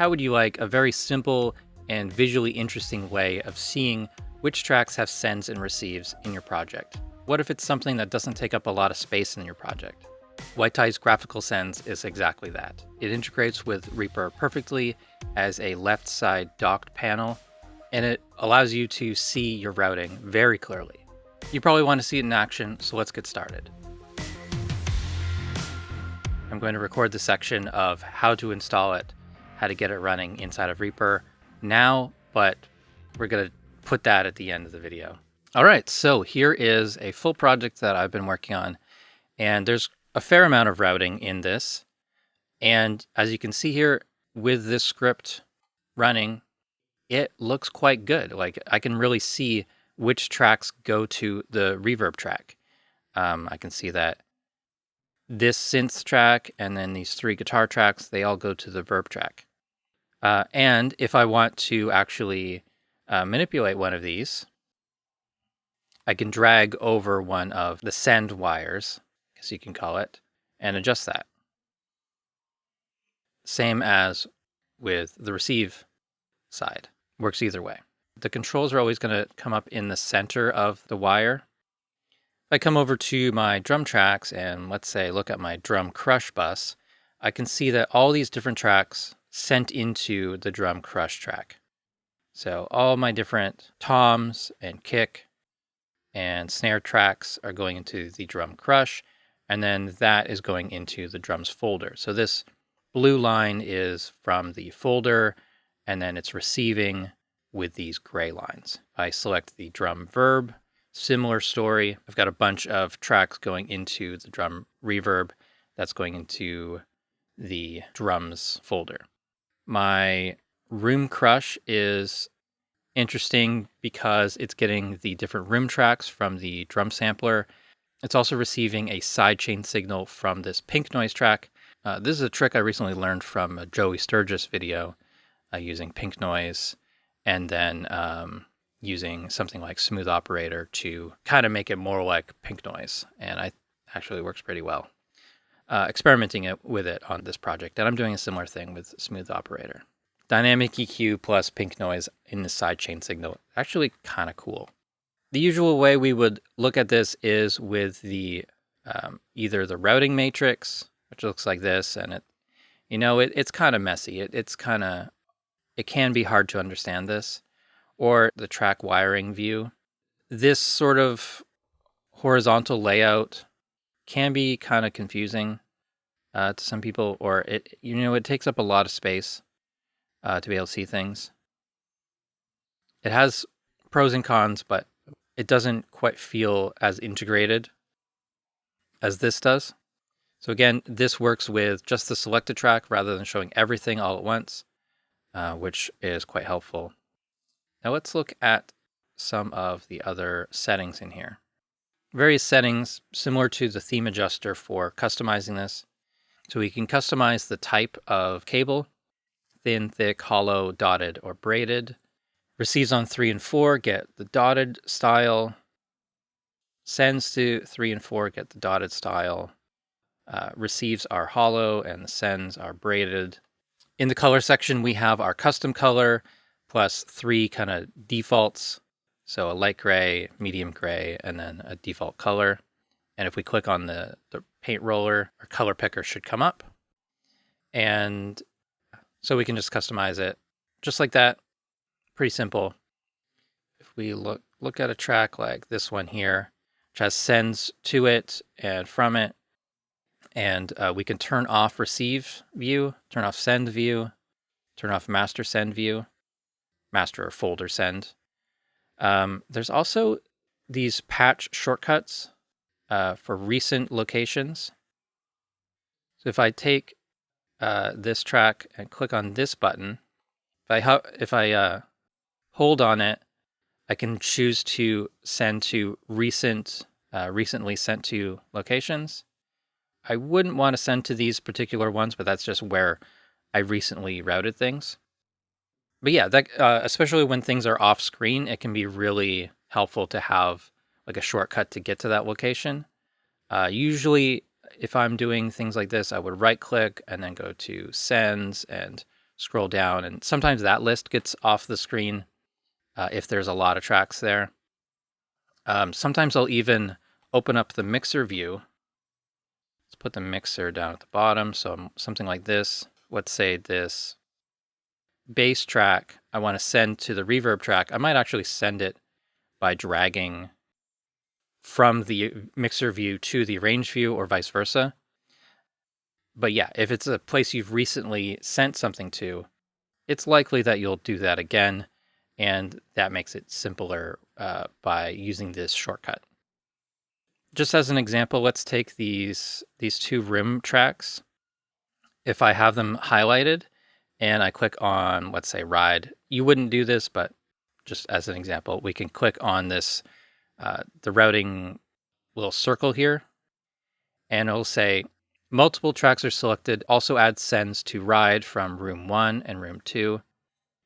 How would you like a very simple and visually interesting way of seeing which tracks have sends and receives in your project? What if it's something that doesn't take up a lot of space in your project? Whitetie's Graphical Sends is exactly that. It integrates with Reaper perfectly as a left side docked panel, and it allows you to see your routing very clearly. You probably want to see it in action, so let's get started. I'm going to record the section of how to install it, how to get it running inside of Reaper now, but we're going to put that at the end of the video. All right, so here is a full project that I've been working on, and there's a fair amount of routing in this. And as you can see here with this script running, it looks quite good. Like I can really see which tracks go to the reverb track. I can see that this synth track and then these 3 guitar tracks, they all go to the verb track. And if I want to actually manipulate one of these, I can drag over one of the send wires, as you can call it, and adjust that. Same as with the receive side. Works either way. The controls are always going to come up in the center of the wire. If I come over to my drum tracks and let's say look at my drum crush bus, I can see that all these different tracks sent into the drum crush track. So all my different toms and kick and snare tracks are going into the drum crush, and then that is going into the drums folder. So this blue line is from the folder, and then it's receiving with these gray lines. I select the drum verb, similar story. I've got a bunch of tracks going into the drum reverb that's going into the drums folder. My room crush is interesting because it's getting the different room tracks from the drum sampler. It's also receiving a sidechain signal from this pink noise track. This is a trick I recently learned from a Joey Sturgis video using pink noise and then using something like Smooth Operator to kind of make it more like pink noise. And it actually works pretty well. Experimenting with it on this project. And I'm doing a similar thing with Smooth Operator. Dynamic EQ plus pink noise in the sidechain signal. Actually kind of cool. The usual way we would look at this is with the either the routing matrix, which looks like this, and it's kind of messy. It can be hard to understand this, or the track wiring view. This sort of horizontal layout can be kind of confusing to some people, or it takes up a lot of space to be able to see things. It has pros and cons, but it doesn't quite feel as integrated as this does. So again, this works with just the selected track rather than showing everything all at once, which is quite helpful. Now let's look at some of the other settings in here. Various settings similar to the theme adjuster for customizing this. So we can customize the type of cable: thin, thick, hollow, dotted, or braided. Receives on 3 and 4, get the dotted style. Sends to 3 and 4, get the dotted style. Receives are hollow and the sends are braided. In the color section, we have our custom color plus 3 kind of defaults. So a light gray, medium gray, and then a default color. And if we click on the paint roller, our color picker should come up. And so we can just customize it just like that. Pretty simple. If we look at a track like this one here, which has sends to it and from it, and we can turn off receive view, turn off send view, turn off master send view, master or folder send. There's also these patch shortcuts for recent locations. So if I take this track and click on this button, if I hold on it, I can choose to send to recently sent to locations. I wouldn't want to send to these particular ones, but that's just where I recently routed things. But yeah, that especially when things are off screen, it can be really helpful to have like a shortcut to get to that location. Usually, if I'm doing things like this, I would right click and then go to sends and scroll down, and sometimes that list gets off the screen if there's a lot of tracks there. Sometimes I'll even open up the mixer view. Let's put the mixer down at the bottom. So something like this. Let's say this bass track I want to send to the reverb track. I might actually send it by dragging from the mixer view to the arrange view or vice versa. But yeah, if it's a place you've recently sent something to, it's likely that you'll do that again, and that makes it simpler by using this shortcut. Just as an example, let's take these two rim tracks. If I have them highlighted and I click on, let's say, ride, you wouldn't do this, but just as an example, we can click on this, the routing little circle here, and it'll say multiple tracks are selected. Also add sends to ride from room 1 and room 2.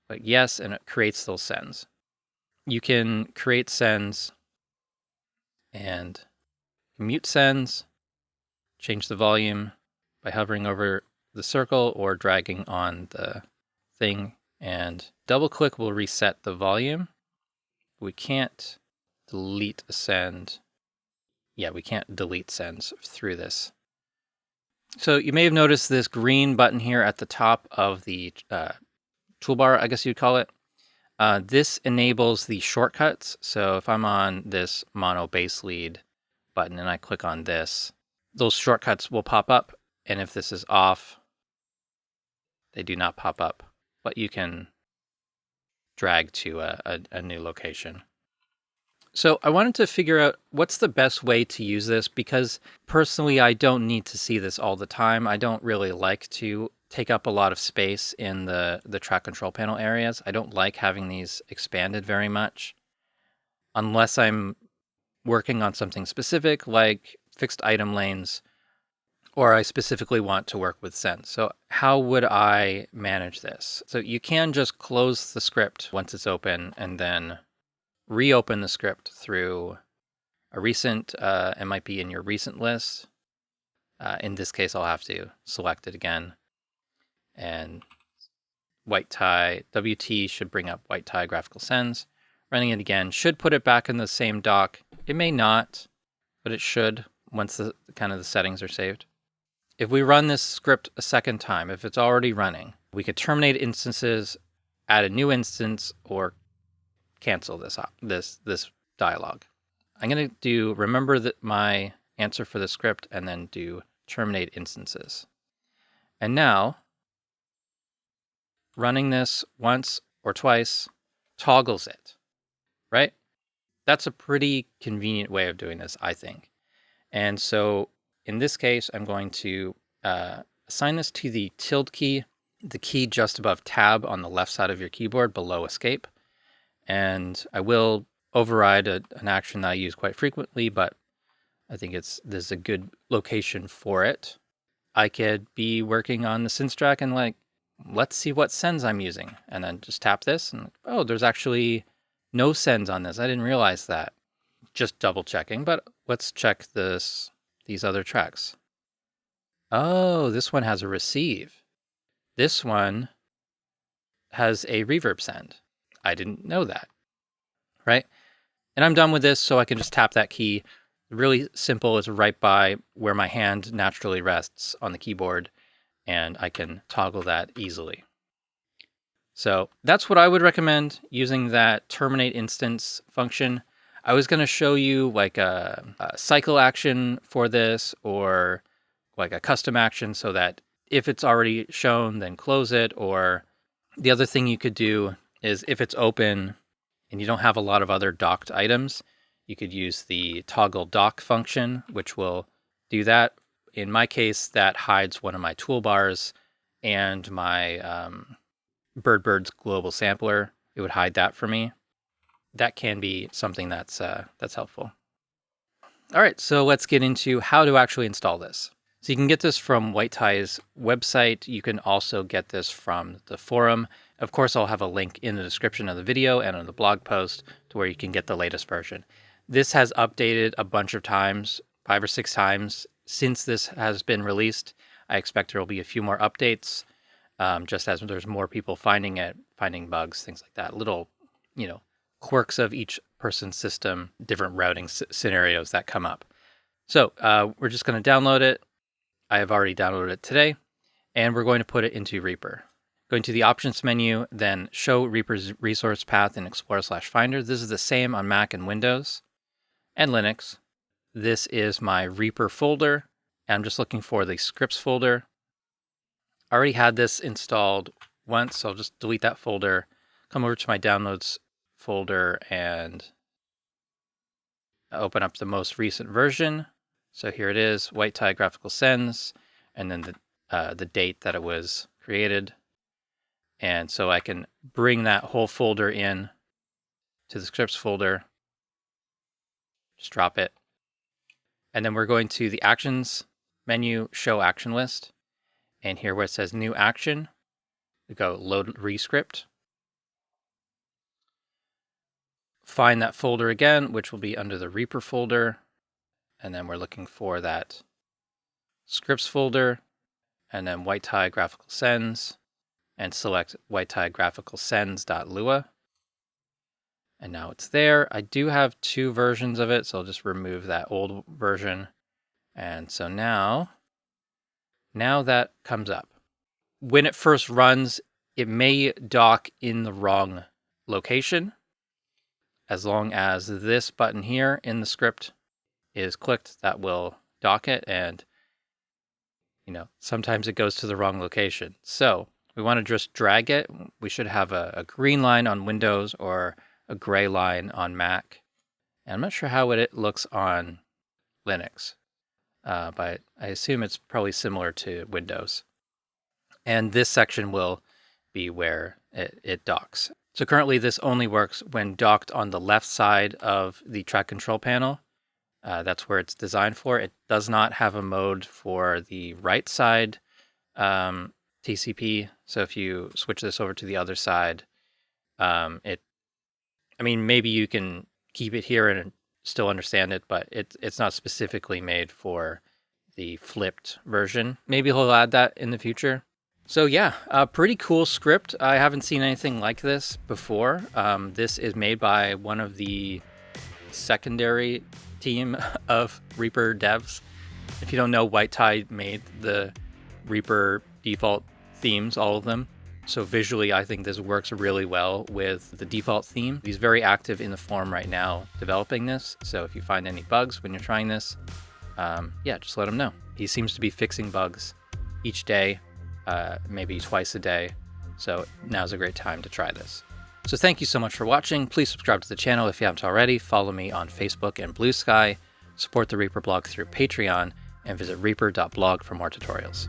Click yes, and it creates those sends. You can create sends and mute sends, change the volume by hovering over the circle or dragging on the thing, and double click will reset the volume. We can't delete a send. Yeah, we can't delete sends through this. So you may have noticed this green button here at the top of the toolbar, I guess you'd call it. This enables the shortcuts. So if I'm on this mono bass lead button and I click on this, those shortcuts will pop up. And if this is off, they do not pop up, but you can drag to a new location. So I wanted to figure out what's the best way to use this, because personally, I don't need to see this all the time. I don't really like to take up a lot of space in the track control panel areas. I don't like having these expanded very much unless I'm working on something specific like fixed item lanes, or I specifically want to work with sends. So how would I manage this? So you can just close the script once it's open and then reopen the script through a recent, it might be in your recent list. In this case, I'll have to select it again. And white tie, WT should bring up white tie graphical sends. Running it again should put it back in the same dock. It may not, but it should once the settings are saved. If we run this script a second time, if it's already running, we could terminate instances, add a new instance, or cancel this dialog. I'm going to do remember that my answer for the script and then do terminate instances. And now running this once or twice toggles it, right? That's a pretty convenient way of doing this, I think. And so in this case, I'm going to assign this to the tilde key, the key just above tab on the left side of your keyboard below escape. And I will override an action that I use quite frequently, but I think this is a good location for it. I could be working on the synth track and let's see what sends I'm using. And then just tap this and, oh, there's actually no sends on this. I didn't realize that. Just double checking, but let's check these other tracks. Oh, this one has a receive. This one has a reverb send. I didn't know that, right? And I'm done with this, so I can just tap that key. Really simple. It's right by where my hand naturally rests on the keyboard, and I can toggle that easily. So that's what I would recommend, using that terminate instance function. I was going to show you like a cycle action for this, or like a custom action, so that if it's already shown, then close it. Or the other thing you could do is if it's open and you don't have a lot of other docked items, you could use the toggle dock function, which will do that. In my case, that hides one of my toolbars and my Bird's global sampler. It would hide that for me. That can be something that's helpful. All right, so let's get into how to actually install this. So you can get this from White Tie's website. You can also get this from the forum. Of course, I'll have a link in the description of the video and on the blog post to where you can get the latest version. This has updated a bunch of times, 5 or 6 times since this has been released. I expect there will be a few more updates. just as there's more people finding it, finding bugs, things like that. Little, quirks of each person's system, different routing scenarios that come up. So we're just going to download it. I have already downloaded it today, and we're going to put it into Reaper. Going to the options menu, then show Reaper's resource path in Explorer/Finder. This is the same on Mac and Windows and Linux. This is my Reaper folder. And I'm just looking for the scripts folder. I already had this installed once, so I'll just delete that folder, come over to my downloads folder, and open up the most recent version. So here it is, White Tie Graphical Sends, and then the date that it was created. And so I can bring that whole folder in to the scripts folder, just drop it. And then we're going to the actions menu, show action list. And here where it says new action, we go load rescript. Find that folder again, which will be under the Reaper folder. And then we're looking for that scripts folder, and then White Tie Graphical Sends, and select White Tie Graphical Sends.lua. And now it's there. I do have 2 versions of it, so I'll just remove that old version. And so now that comes up. When it first runs, it may dock in the wrong location. As long as this button here in the script is clicked, that will dock it. And, sometimes it goes to the wrong location. So we want to just drag it. We should have a green line on Windows or a gray line on Mac. And I'm not sure how it looks on Linux, but I assume it's probably similar to Windows. And this section will be where it docks. So currently this only works when docked on the left side of the track control panel. That's where it's designed for. It does not have a mode for the right side TCP. So if you switch this over to the other side, maybe you can keep it here and still understand it, but it's not specifically made for the flipped version. Maybe he'll add that in the future. So yeah, a pretty cool script. I haven't seen anything like this before. This is made by one of the secondary team of Reaper devs. If you don't know, White Tie made the Reaper default themes, all of them. So visually, I think this works really well with the default theme. He's very active in the forum right now developing this. So if you find any bugs when you're trying this, just let him know. He seems to be fixing bugs each day, maybe twice a day. So now's a great time to try this. So thank you so much for watching. Please subscribe to the channel if you haven't already. Follow me on Facebook and Blue Sky. Support the Reaper blog through Patreon, and visit reaper.blog for more tutorials.